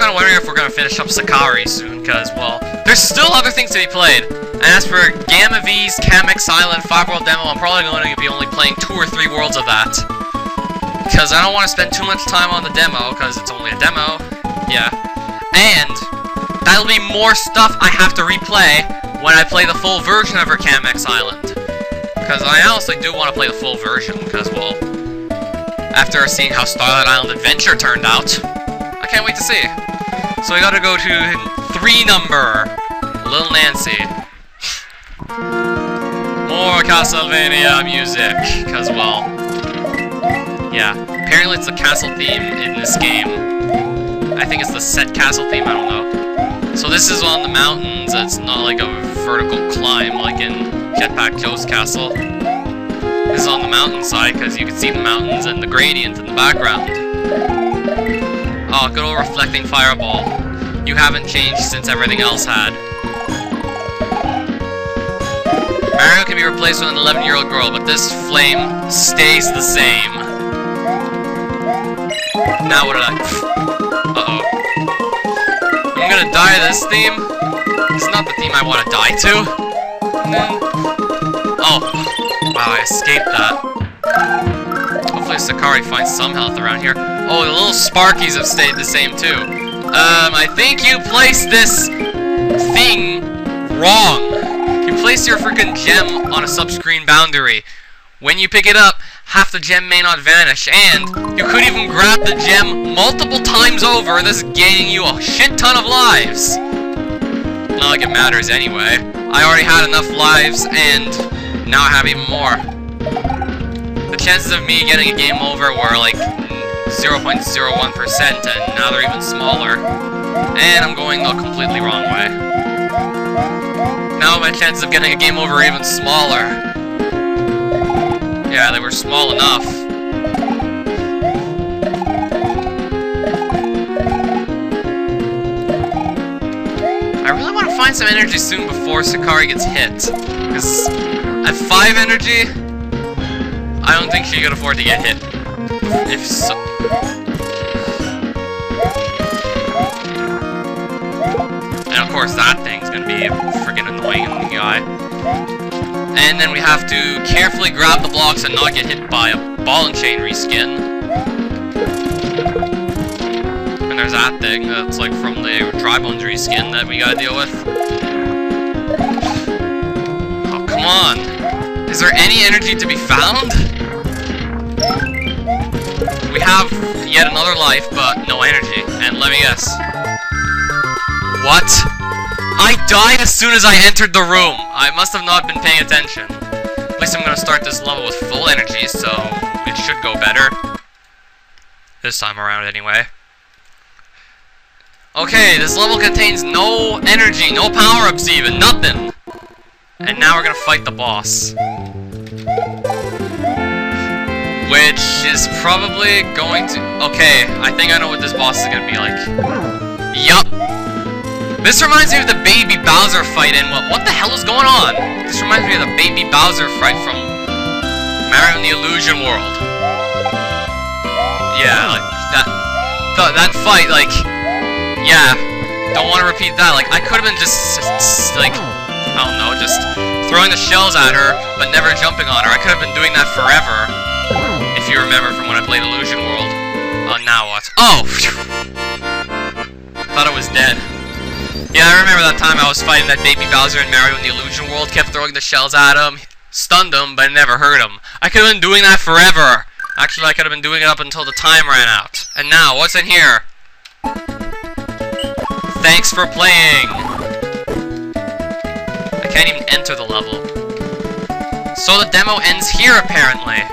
kind of wondering if we're going to finish up Sicari soon, because, well, there's still other things to be played. And as for Gamma V's Kamek's Island 5-world demo, I'm probably going to be only playing 2 or 3 worlds of that. Because I don't want to spend too much time on the demo, because it's only a demo. Yeah. And that'll be more stuff I have to replay when I play the full version of her Kamek's Island. Because I honestly do want to play the full version, because, well, after seeing how Starlight Island Adventure turned out, I can't wait to see. So we gotta go to 3 number, Little Nancy. More Castlevania music, because, well, yeah, apparently it's the castle theme in this game. I think it's the set castle theme, I don't know. So this is on the mountains, it's not like a vertical climb like in Jetpack Joe's castle. This is on the mountainside, because you can see the mountains and the gradient in the background. Oh, good old reflecting fireball. You haven't changed since everything else had. Mario can be replaced with an 11-year-old girl, but this flame stays the same. Now what did I... Uh-oh. I'm gonna die to this theme. It's not the theme I want to die to. Oh. Wow, I escaped that. Hopefully Sicari finds some health around here. Oh, the little Sparkies have stayed the same too. I think you placed this thing wrong. You placed your freaking gem on a sub-screen boundary. When you pick it up, half the gem may not vanish, and you could even grab the gem multiple times over, thus gaining you a shit ton of lives. Not like it matters anyway. I already had enough lives, and now I have even more. The chances of me getting a game over were like 0.01%, and now they're even smaller. And I'm going the completely wrong way. Now my chances of getting a game over are even smaller. Yeah, they were small enough. I really want to find some energy soon before Sicari gets hit. Because at 5 energy, I don't think she could afford to get hit. If so... And of course that thing's gonna be freaking annoying in the eye. And then we have to carefully grab the blocks and not get hit by a ball and chain reskin. And there's that thing that's like from the dry bones reskin that we gotta deal with. Oh, come on. Is there any energy to be found? We have yet another life, but no energy. And let me guess. What? I died as soon as I entered the room. I must have not been paying attention. At least I'm gonna start this level with full energy, so it should go better. This time around, anyway. Okay, this level contains no energy, no power-ups even, nothing. And now we're gonna fight the boss. Which is probably going to... Okay, I think I know what this boss is gonna be like. Yup. This reminds me of the Baby Bowser fight in... What the hell is going on? This reminds me of the Baby Bowser fight from Mario in the Illusion World. Yeah, like, that fight, like... Yeah, don't want to repeat that. Like, I could have been just, like... I don't know, just throwing the shells at her, but never jumping on her. I could have been doing that forever. If you remember from when I played Illusion World. Oh, now what? Oh! Thought I was dead. Yeah, I remember that time I was fighting that Baby Bowser and Mario in the Illusion World, kept throwing the shells at him, stunned him, but never hurt him. I could have been doing that forever. Actually, I could have been doing it up until the time ran out. And now, what's in here? Thanks for playing. I can't even enter the level. So the demo ends here, apparently.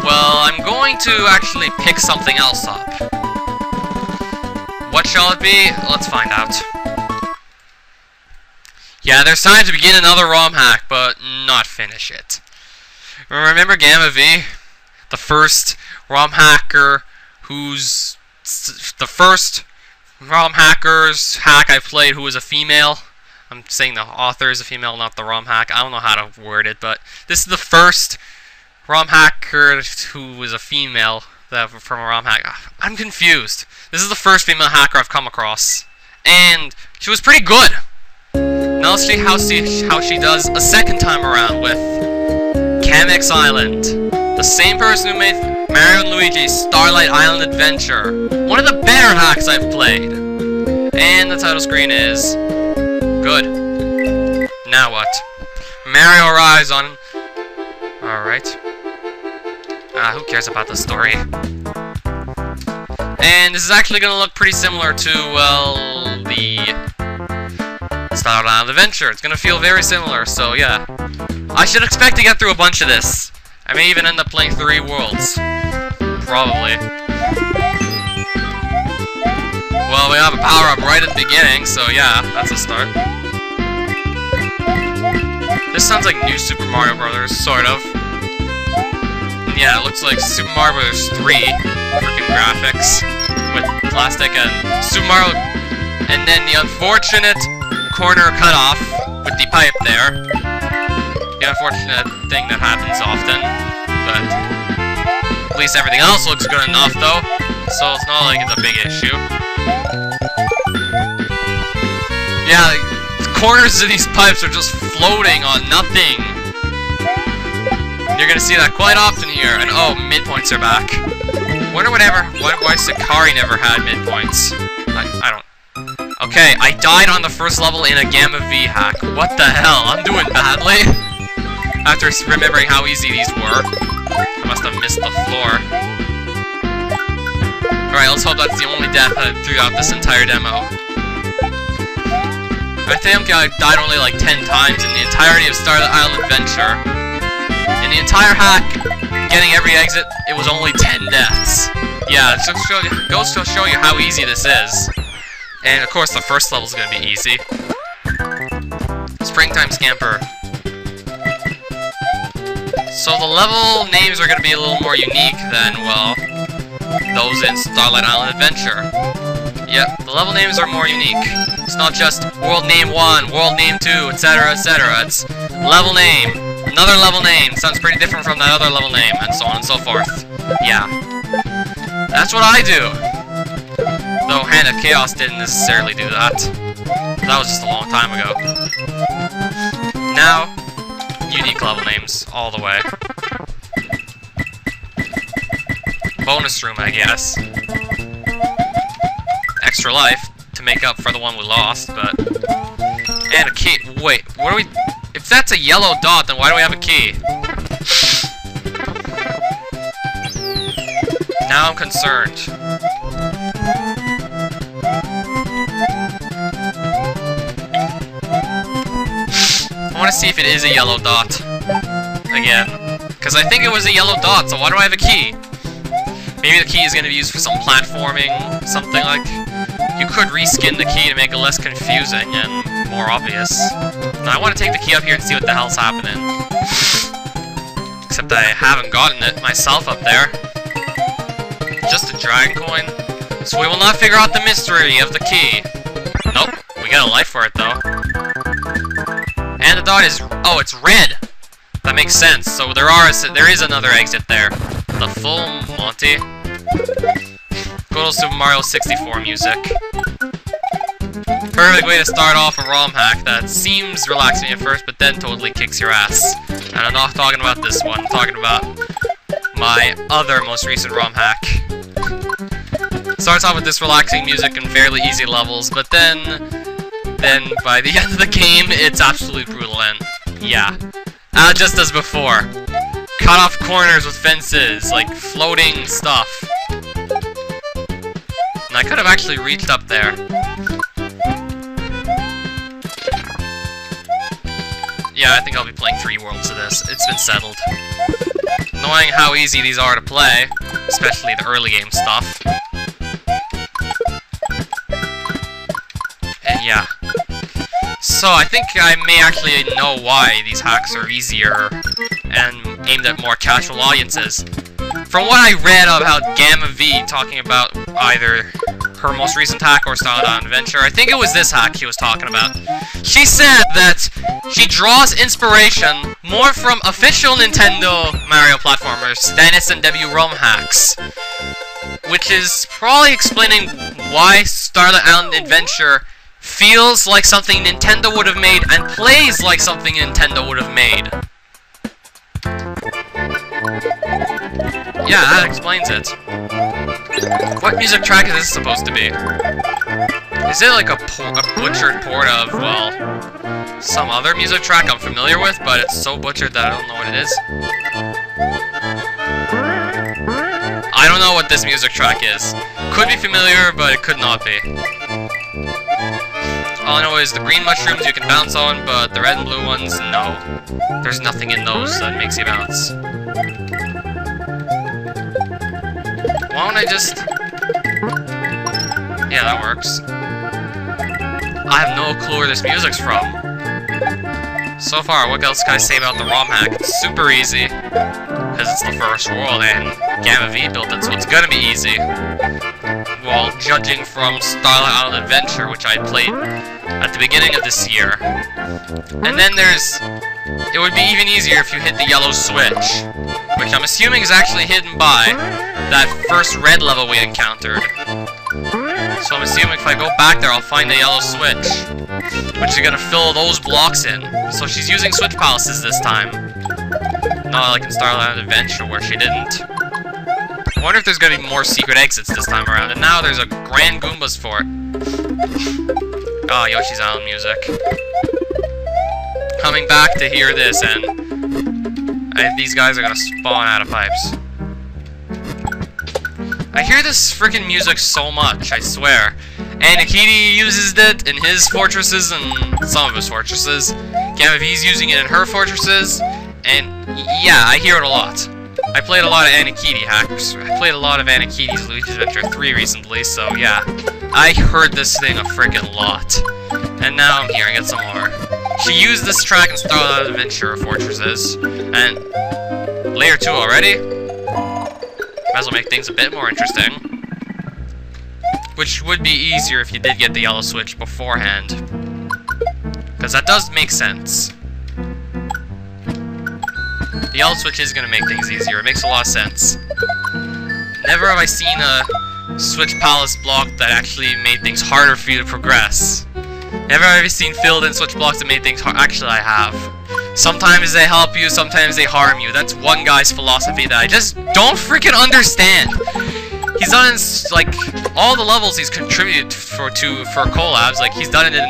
Well, I'm going to actually pick something else up. What shall it be? Let's find out. Yeah, there's time to begin another ROM hack, but not finish it. Remember Gamma V? The first ROM hacker who's... The first ROM hacker's hack I played who was a female. I'm saying the author is a female, not the ROM hack. I don't know how to word it, but this is the first ROM hacker who was a female. from a ROM hack. I'm confused. This is the first female hacker I've come across, and she was pretty good. Now let's see how she does a second time around with Kamek's Island. The same person who made Mario and Luigi's Starlight Island Adventure. One of the better hacks I've played. And the title screen is good. Now what? Mario arrives on... Alright. Who cares about the story? And this is actually going to look pretty similar to, well, the Starlight Island Adventure. It's going to feel very similar, so yeah. I should expect to get through a bunch of this. I may even end up playing 3 worlds. Probably. Well, we have a power-up right at the beginning, so yeah, that's a start. This sounds like New Super Mario Bros., sort of. Yeah, it looks like Super Mario Bros. 3 freaking graphics with plastic and Super Mario, and then the unfortunate corner cutoff with the pipe there. The unfortunate thing that happens often, but at least everything else looks good enough though, so it's not like it's a big issue. Yeah, the corners of these pipes are just floating on nothing. You're gonna see that quite often here, and oh, midpoints are back. Wonder why Sicari never had midpoints. I don't... Okay, I died on the first level in a Gamma V hack. What the hell? I'm doing badly. After remembering how easy these were. I must have missed the floor. Alright, let's hope that's the only death throughout this entire demo. I think I died only like 10 times in the entirety of Starlight Island Adventure. In the entire hack, getting every exit, it was only 10 deaths. Yeah, it goes to show you how easy this is. And of course, the first level is going to be easy. Springtime Scamper. So the level names are going to be a little more unique than, well, those in Starlight Island Adventure. Yep, the level names are more unique. It's not just World Name 1, World Name 2, etc., etc. It's level name, another level name, sounds pretty different from that other level name, and so on and so forth. Yeah. That's what I do. Though Hand of Chaos didn't necessarily do that. That was just a long time ago. Now, unique level names, all the way. Bonus room, I guess. Extra life, to make up for the one we lost, but... And a key. Wait, what do we... If that's a yellow dot, then why do we have a key? Now I'm concerned. I want to see if it is a yellow dot. Again. Because I think it was a yellow dot, so why do I have a key? Maybe the key is going to be used for some platforming, something like... You could reskin the key to make it less confusing and more obvious. Now I want to take the key up here and see what the hell's happening. Except I haven't gotten it myself up there. Just a dragon coin. So we will not figure out the mystery of the key. Nope, we get a life for it though. And the dot is... Oh, it's red! That makes sense. So there is another exit there. The full Monty. Good old Super Mario 64 music. Perfect way to start off a ROM hack that seems relaxing at first, but then totally kicks your ass. And I'm not talking about this one, I'm talking about my other most recent ROM hack. Starts off with this relaxing music and fairly easy levels, but then by the end of the game, it's absolutely brutal and, yeah. Just as before. Cut off corners with fences, like floating stuff. And I could have actually reached up there. Yeah, I think I'll be playing 3 worlds of this. It's been settled. Knowing how easy these are to play, especially the early game stuff. And yeah. So I think I may actually know why these hacks are easier and aimed at more casual audiences. From what I read about Gamma V talking about either her most recent hack or Starlight Island Adventure. I think it was this hack he was talking about. She said that she draws inspiration more from official Nintendo Mario platformers than SMW ROM hacks. Which is probably explaining why Starlight Island Adventure feels like something Nintendo would have made and plays like something Nintendo would have made. Yeah, that explains it. What music track is this supposed to be? Is it like a butchered port of, well, some other music track I'm familiar with, but it's so butchered that I don't know what it is? I don't know what this music track is. Could be familiar, but it could not be. All I know is the green mushrooms you can bounce on, but the red and blue ones, no. There's nothing in those that makes you bounce. Why don't I just... Yeah, that works. I have no clue where this music's from. So far, what else can I say about the ROM hack? It's super easy. Because it's the first world, and Gamma V built it, so it's gonna be easy. Well, judging from Starlight Island Adventure, which I played at the beginning of this year. And then there's... It would be even easier if you hit the yellow switch, which I'm assuming is actually hidden by that first red level we encountered. So I'm assuming if I go back there, I'll find the yellow switch, which is gonna fill those blocks in. So she's using switch palaces this time. Not like in Starlight Island Adventure, where she didn't. I wonder if there's gonna be more secret exits this time around, and now there's a Grand Goombas fort. Oh, Yoshi's Island music. Coming back to hear this, and these guys are gonna spawn out of pipes. I hear this freaking music so much, I swear. Anikiti uses it in his fortresses and some of his fortresses. Gamma V's using it in her fortresses, and yeah, I hear it a lot. I played a lot of Anikiti hacks. I played a lot of Anikiti's Luigi's Adventure 3 recently, so yeah. I heard this thing a freaking lot. And now I'm hearing it some more. She used this track in Starlight Island Adventure fortresses, and layer 2 already? Might as well make things a bit more interesting. Which would be easier if you did get the yellow switch beforehand. Because that does make sense. The yellow switch is going to make things easier. It makes a lot of sense. Never have I seen a switch palace block that actually made things harder for you to progress. Never have I seen filled-in switch blocks that made things hard. Actually, I have. Sometimes they help you, sometimes they harm you. That's one guy's philosophy that I just don't freaking understand. He's done it in, like, all the levels he's contributed for collabs. Like, he's done it in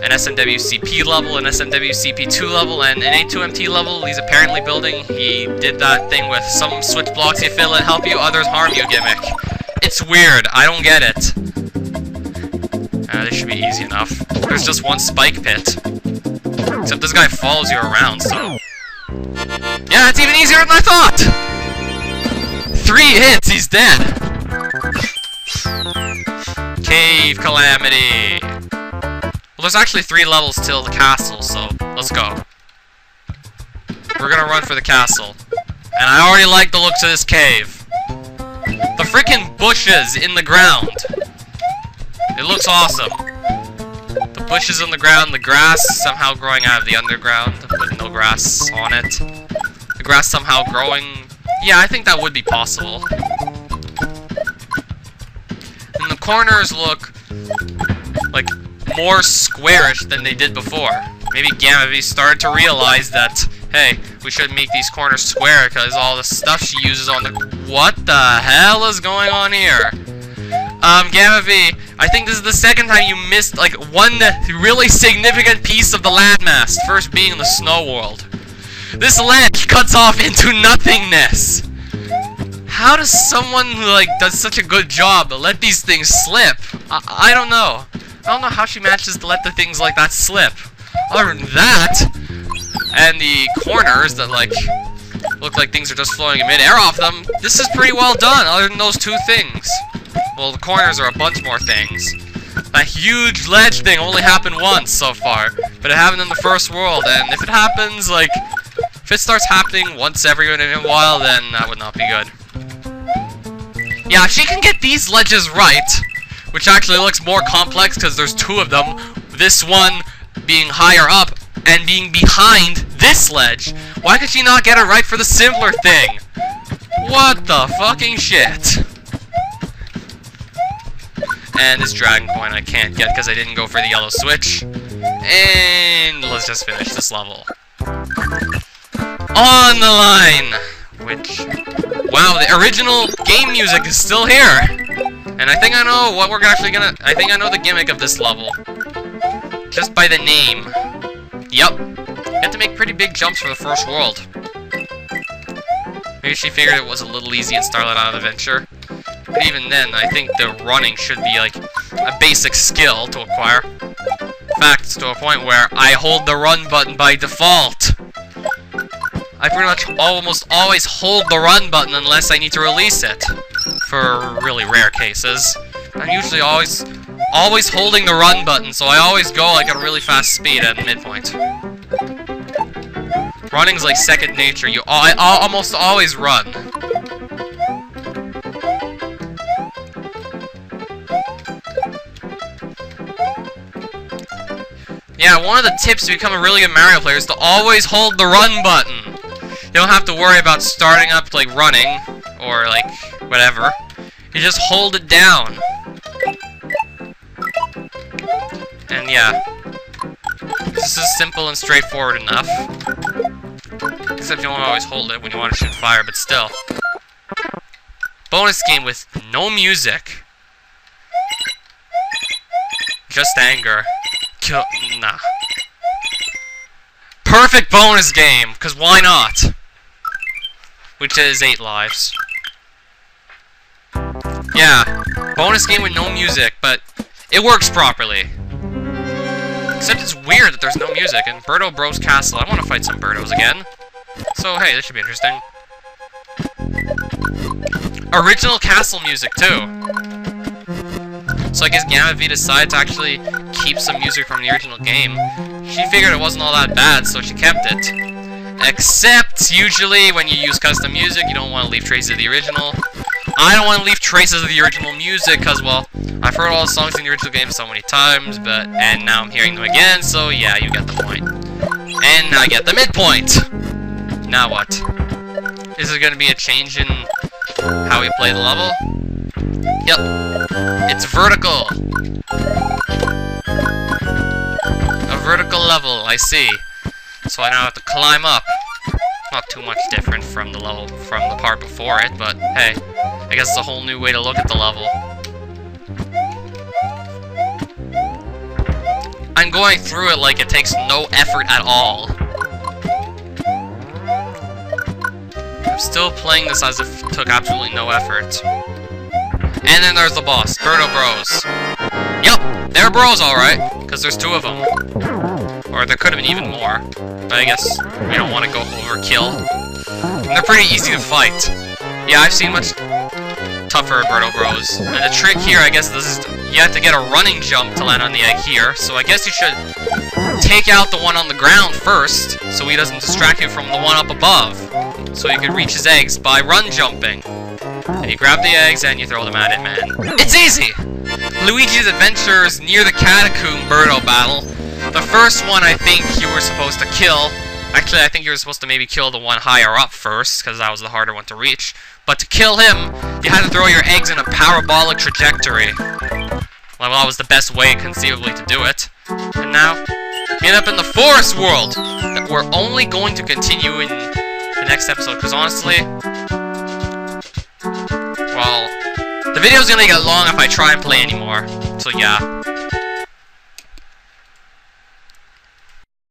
an SMWCP level, an SMWCP2 level, and an A2MT level he's apparently building. He did that thing with some switch blocks you fill in help you, others harm you gimmick. It's weird. I don't get it. This should be easy enough. There's just one spike pit. Except this guy follows you around, so... Yeah, it's even easier than I thought! 3 hits, he's dead! Cave Calamity! Well, there's actually 3 levels till the castle, so let's go. We're gonna run for the castle. And I already like the looks of this cave. The freaking bushes in the ground! It looks awesome. The bushes on the ground, the grass somehow growing out of the underground with no grass on it. The grass somehow growing... Yeah, I think that would be possible. And the corners look like more squarish than they did before. Maybe Gamma V started to realize that, hey, we should make these corners square because all the stuff she uses on the... What the hell is going on here? Gamma V, I think this is the second time you missed, like, one really significant piece of the landmass, first being the snow world. This ledge cuts off into nothingness! How does someone who, like, does such a good job let these things slip? I don't know. I don't know how she manages to let the things like that slip. Other than that, and the corners that, like, look like things are just flowing in mid-air off them, this is pretty well done, other than those 2 things. Well, the corners are a bunch more things. That huge ledge thing only happened once so far, but it happened in the first world, and if it happens, like, if it starts happening once every while, then that would not be good. Yeah, if she can get these ledges right, which actually looks more complex because there's two of them. This one being higher up and being behind this ledge. Why could she not get it right for the simpler thing? What the fucking shit? And this dragon coin I can't get because I didn't go for the yellow switch. And let's just finish this level. On the line! Which... wow, the original game music is still here! And I think I know what we're actually gonna... I think I know the gimmick of this level. Just by the name. Yup. You have to make pretty big jumps for the first world. Maybe she figured it was a little easy in Starlight Island Adventure. But even then, I think the running should be like a basic skill to acquire. In fact, it's to a point where I hold the run button by default. I pretty much almost always hold the run button unless I need to release it. For really rare cases. I'm usually always holding the run button, so I always go like at a really fast speed at midpoint. Running's like second nature. I almost always run. Yeah, one of the tips to become a really good Mario player is to always hold the run button. You don't have to worry about starting up, like, running, or, like, whatever. You just hold it down. And, yeah. This is simple and straightforward enough. Except you don't always hold it when you want to shoot fire, but still. Bonus game with no music. Just anger. Nah. Perfect bonus game, because why not? Which is 8 lives. Yeah, bonus game with no music, but it works properly. Except it's weird that there's no music in Birdo Bros Castle. I want to fight some Birdos again. So, hey, this should be interesting. Original castle music, too. So I guess Gamma V decided to actually keep some music from the original game. She figured it wasn't all that bad, so she kept it. Except, usually, when you use custom music, you don't want to leave traces of the original. I don't want to leave traces of the original music, because, well, I've heard all the songs in the original game so many times, and now I'm hearing them again, so yeah, you get the point. And I get the midpoint! Now what? Is there going to be a change in how we play the level? Yep. It's vertical. A vertical level, I see. So I now have to climb up. Not too much different from the level, from the part before it, but hey, I guess it's a whole new way to look at the level. I'm going through it like it takes no effort at all. I'm still playing this as if it took absolutely no effort. And then there's the boss, Birdo Bros. Yep, they're bros alright, because there's 2 of them. Or there could have been even more, but I guess we don't want to go overkill. And they're pretty easy to fight. Yeah, I've seen much tougher Birdo Bros. And the trick here, I guess, is you have to get a running jump to land on the egg here, so I guess you should take out the one on the ground first, so he doesn't distract you from the one up above. So you can reach his eggs by run jumping. And you grab the eggs and you throw them at it, man. It's easy! Luigi's Adventures near the Catacomb Birdo battle. The first one I think you were supposed to kill. Actually, I think you were supposed to maybe kill the one higher up first, because that was the harder one to reach. But to kill him, you had to throw your eggs in a parabolic trajectory. Well, that was the best way, conceivably, to do it. And now, we end up in the forest world! That we're only going to continue in the next episode, because honestly... well, the video's gonna get long if I try and play anymore. So yeah.